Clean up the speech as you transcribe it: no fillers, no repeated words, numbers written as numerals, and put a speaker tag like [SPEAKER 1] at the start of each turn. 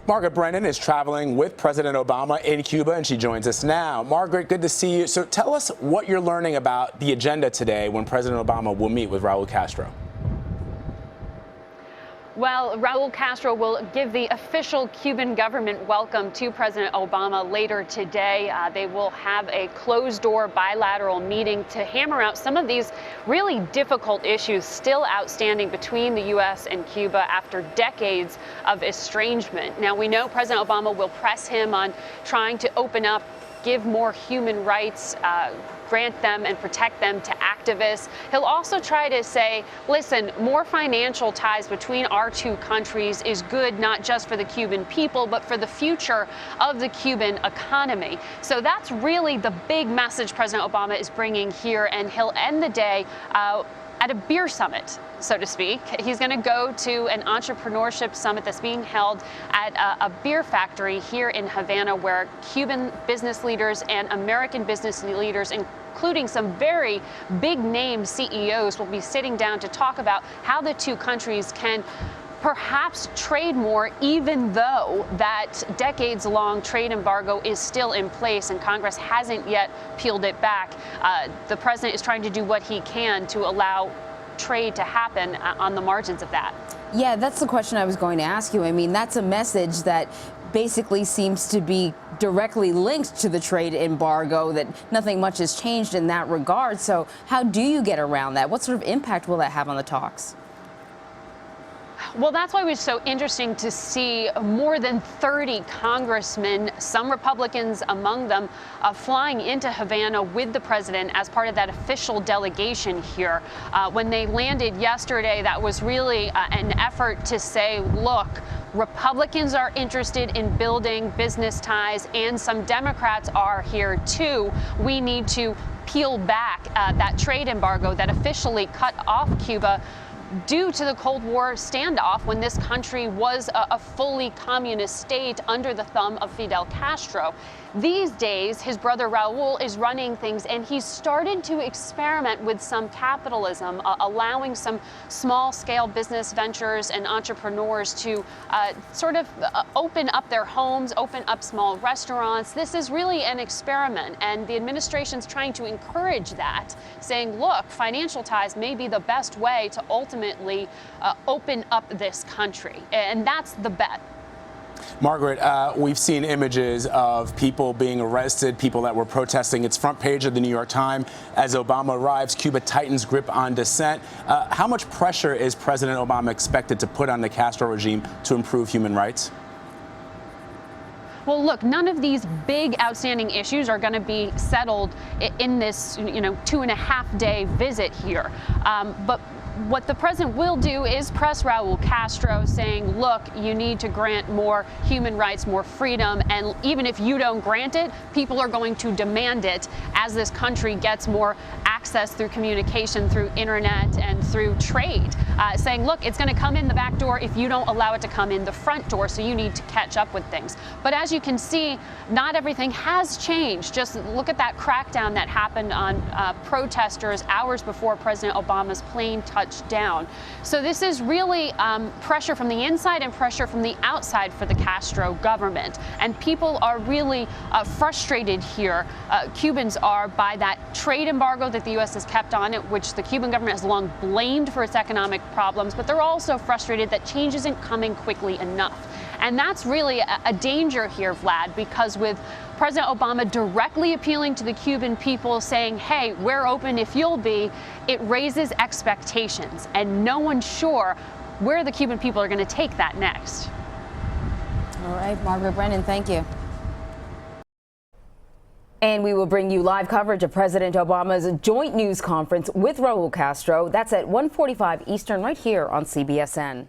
[SPEAKER 1] Margaret Brennan is traveling with President Obama in Cuba, and she joins us now. Margaret, good to see you. So tell us what you're learning about the agenda today when President Obama will meet with Raul Castro.
[SPEAKER 2] Well, Raul Castro will give the official Cuban government welcome to President Obama later today. They will have a closed-door bilateral meeting to hammer out some of these really difficult issues still outstanding between the U.S. and Cuba after decades of estrangement. Now, we know President Obama will press him on trying to open up, give more human rights, grant them and protect them to activists. He'll also try to say, listen, more financial ties between our two countries is good not just for the Cuban people, but for the future of the Cuban economy. So that's really the big message President Obama is bringing here, and he'll end the day at a beer summit, so to speak. He's going to go to an entrepreneurship summit that's being held at a beer factory here in Havana, where Cuban business leaders and American business leaders, including some very big-name CEOs, will be sitting down to talk about how the two countries can perhaps trade more, even though that decades-long trade embargo is still in place and Congress hasn't yet peeled it back. The president is trying to do what he can to allow trade to happen on the margins of that.
[SPEAKER 3] Yeah, that's the question I was going to ask you. I mean, that's a message that basically seems to be directly linked to the trade embargo, that nothing much has changed in that regard. So how do you get around that? What sort of impact will that have on the talks?
[SPEAKER 2] Well, that's why it was so interesting to see more than 30 congressmen, some Republicans among them, flying into Havana with the president as part of that official delegation here. When they landed yesterday, that was really an effort to say, look, Republicans are interested in building business ties, and some Democrats are here too. We need to peel back that trade embargo that officially cut off Cuba due to the Cold War standoff, when this country was a fully communist state under the thumb of Fidel Castro. These days, his brother Raul is running things, and he's started to experiment with some capitalism, allowing some small-scale business ventures and entrepreneurs to sort of open up their homes, open up small restaurants. This is really an experiment, and the administration's trying to encourage that, saying, look, financial ties may be the best way to ultimately open up this country, and that's the bet.
[SPEAKER 1] Margaret, we've seen images of people being arrested, people that were protesting. It's front page of the New York Times. As Obama arrives, Cuba tightens grip on dissent. How much pressure is President Obama expected to put on the Castro regime to improve human rights?
[SPEAKER 2] Well, look, none of these big outstanding issues are going to be settled in this, 2.5-day visit here. But what the president will do is press Raul Castro, saying, look, you need to grant more human rights, more freedom, and even if you don't grant it, people are going to demand it as this country gets more access through communication, through internet, and through trade, saying, look, it's going to come in the back door if you don't allow it to come in the front door, so you need to catch up with things. But as you can see, not everything has changed. Just look at that crackdown that happened on protesters hours before President Obama's plane touched down. So this is really pressure from the inside and pressure from the outside for the Castro government. And people are really frustrated here. Cubans are, by that trade embargo that the U.S. has kept on it, which the Cuban government has long blamed for its economic problems, but they're also frustrated that change isn't coming quickly enough. And that's really a danger here, Vlad, because with President Obama directly appealing to the Cuban people, saying, hey, we're open if you'll be, it raises expectations. And no one's sure where the Cuban people are going to take that next.
[SPEAKER 3] All right, Margaret Brennan, thank you. And we will bring you live coverage of President Obama's joint news conference with Raul Castro. That's at 1:45 Eastern right here on CBSN.